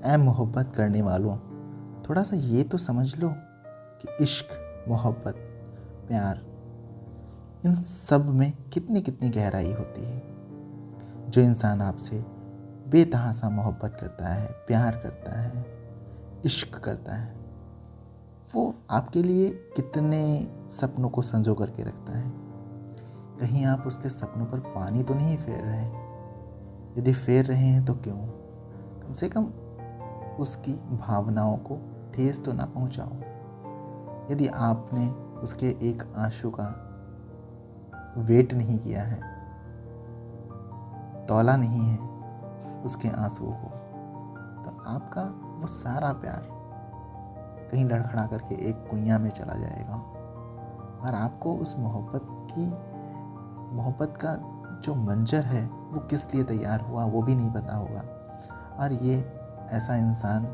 ऐ मोहब्बत करने वालों, थोड़ा सा ये तो समझ लो कि इश्क, मोहब्बत, प्यार, इन सब में कितनी कितनी गहराई होती है। जो इंसान आपसे बेतहासा मोहब्बत करता है, प्यार करता है, इश्क करता है, वो आपके लिए कितने सपनों को संजो करके रखता है। कहीं आप उसके सपनों पर पानी तो नहीं फेर रहे हैं? यदि फेर रहे हैं तो क्यों? कम से कम उसकी भावनाओं को ठेस तो ना पहुंचाओ। यदि आपने उसके एक आंसू का वेट नहीं किया है, तौला नहीं है उसके आंसुओं को, तो आपका वो सारा प्यार कहीं लड़खड़ा करके एक कुइयां में चला जाएगा और आपको उस मोहब्बत का जो मंजर है वो किस लिए तैयार हुआ वो भी नहीं पता होगा। और ये ऐसा इंसान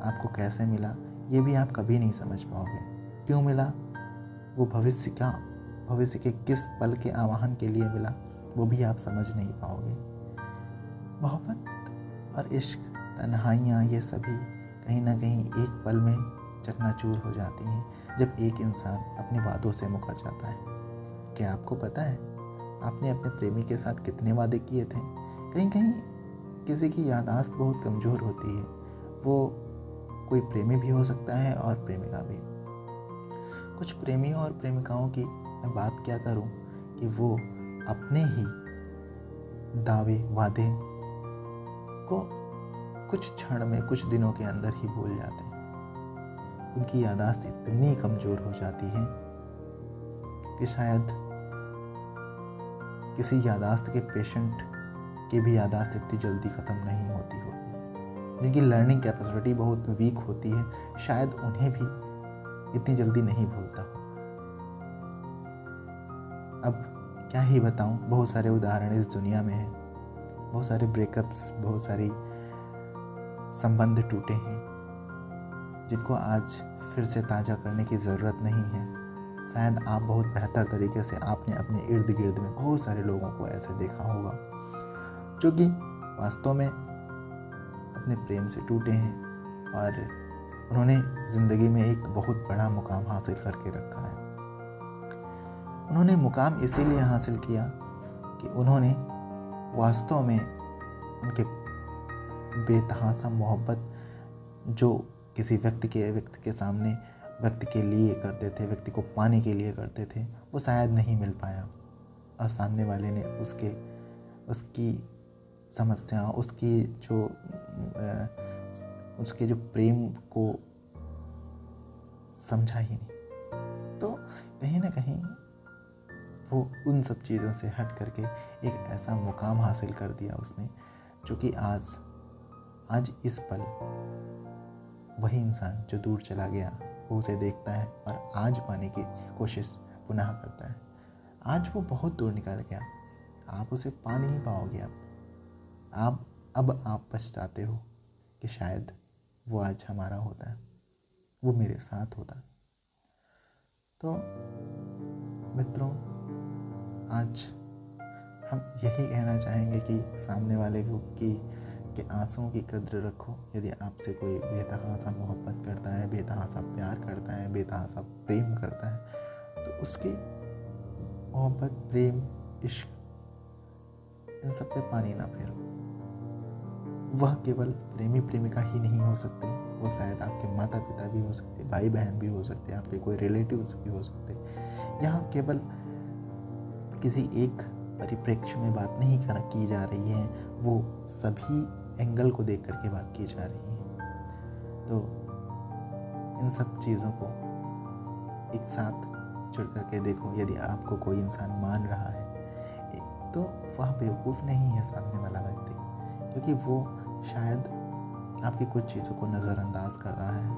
आपको कैसे मिला ये भी आप कभी नहीं समझ पाओगे। क्यों मिला, वो भविष्य के किस पल के आवाहन के लिए मिला वो भी आप समझ नहीं पाओगे। मोहब्बत और इश्क, तन्हाइयाँ, ये सभी कहीं ना कहीं एक पल में चकनाचूर हो जाती हैं जब एक इंसान अपने वादों से मुकर जाता है। क्या आपको पता है आपने अपने प्रेमी के साथ कितने वादे किए थे? कहीं कहीं किसी की याददाश्त बहुत कमज़ोर होती है। वो कोई प्रेमी भी हो सकता है और प्रेमिका भी। कुछ प्रेमियों और प्रेमिकाओं की मैं बात क्या करूं कि वो अपने ही दावे वादे को कुछ क्षण में, कुछ दिनों के अंदर ही भूल जाते हैं। उनकी याददाश्त इतनी कमज़ोर हो जाती है कि शायद किसी याददाश्त के पेशेंट की भी याददाश्त इतनी जल्दी ख़त्म नहीं होती होगी। जिनकी लर्निंग कैपेसिटी बहुत वीक होती है, शायद उन्हें भी इतनी जल्दी नहीं भूलता होगा। अब क्या ही बताऊं, बहुत सारे उदाहरण इस दुनिया में हैं। बहुत सारे ब्रेकअप्स, बहुत सारी संबंध टूटे हैं जिनको आज फिर से ताज़ा करने की ज़रूरत नहीं है। शायद आप बहुत बेहतर तरीके से आपने अपने इर्द गिर्द में बहुत सारे लोगों को ऐसे देखा होगा जो कि वास्तव में अपने प्रेम से टूटे हैं और उन्होंने ज़िंदगी में एक बहुत बड़ा मुकाम हासिल करके रखा है। उन्होंने मुकाम इसीलिए हासिल किया कि उन्होंने वास्तव में उनके बेतहासा मोहब्बत जो किसी व्यक्ति के सामने व्यक्ति के लिए करते थे, व्यक्ति को पाने के लिए करते थे, वो शायद नहीं मिल पाया और सामने वाले ने उसकी समस्या, उसके जो प्रेम को समझा ही नहीं। तो कहीं ना कहीं वो उन सब चीज़ों से हट करके एक ऐसा मुकाम हासिल कर दिया उसने जो कि आज इस पल वही इंसान जो दूर चला गया वो उसे देखता है और आज पाने की कोशिश पुनः करता है। आज वो बहुत दूर निकल गया, आप उसे पा नहीं पाओगे। अब आप पछताते हो कि शायद वो आज हमारा होता है, वो मेरे साथ होता। तो मित्रों, आज हम यही कहना चाहेंगे कि सामने वाले के आंसुओं की कद्र रखो। यदि आपसे कोई बेतहासा मोहब्बत करता है, बेतहासा प्यार करता है, बेतहासा प्रेम करता है, तो उसकी मोहब्बत, प्रेम, इश्क, इन सब पे पानी ना फेरो। वह केवल प्रेमी प्रेमिका ही नहीं हो सकते, वो शायद आपके माता पिता भी हो सकते, भाई बहन भी हो सकते, आपके कोई रिलेटिव्स भी हो सकते। यहाँ केवल किसी एक परिप्रेक्ष्य में बात नहीं की जा रही है, वो सभी एंगल को देख करके बात की जा रही है। तो इन सब चीज़ों को एक साथ जुड़ करके देखो। यदि आपको कोई इंसान मान रहा है तो वह बेवकूफ़ नहीं है सामने वाला व्यक्ति, क्योंकि वो शायद आपकी कुछ चीज़ों को नज़रअंदाज कर रहा है।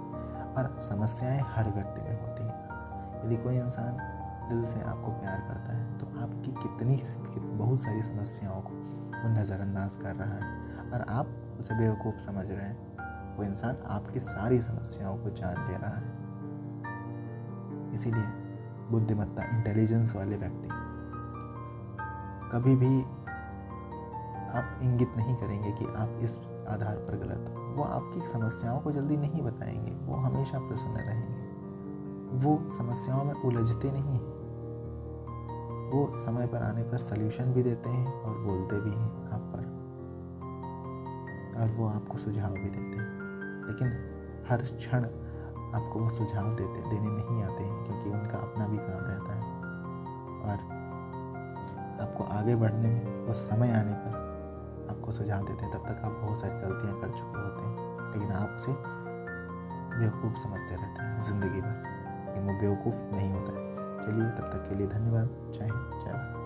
और समस्याएं हर व्यक्ति में होती हैं। यदि कोई इंसान दिल से आपको प्यार करता है तो आपकी बहुत सारी समस्याओं को वो नज़रअंदाज कर रहा है और आप उसे बेवकूफ़ समझ रहे हैं। वो इंसान आपकी सारी समस्याओं को जान ले रहा है। इसीलिए बुद्धिमत्ता, इंटेलिजेंस वाले व्यक्ति कभी भी आप इंगित नहीं करेंगे कि आप इस आधार पर गलत हो। वो आपकी समस्याओं को जल्दी नहीं बताएंगे, वो हमेशा प्रसन्न रहेंगे, वो समस्याओं में उलझते नहीं हैं, वो समय पर आने पर सल्यूशन भी देते हैं और बोलते भी हैं आप पर, और वो आपको सुझाव भी देते हैं। लेकिन हर क्षण आपको वो सुझाव देने नहीं आते हैं, क्योंकि उनका अपना भी काम रहता है, और आपको आगे बढ़ने में वो समय आने पर आपको सुझाव देते हैं। तब तक आप बहुत सारी गलतियां कर चुके होते हैं, लेकिन आप उसे बेवकूफ़ समझते रहते हैं ज़िंदगी भर, लेकिन वो बेवकूफ़ नहीं होता है। चलिए, तब तक के लिए धन्यवाद। जय हिंद, जय भारत।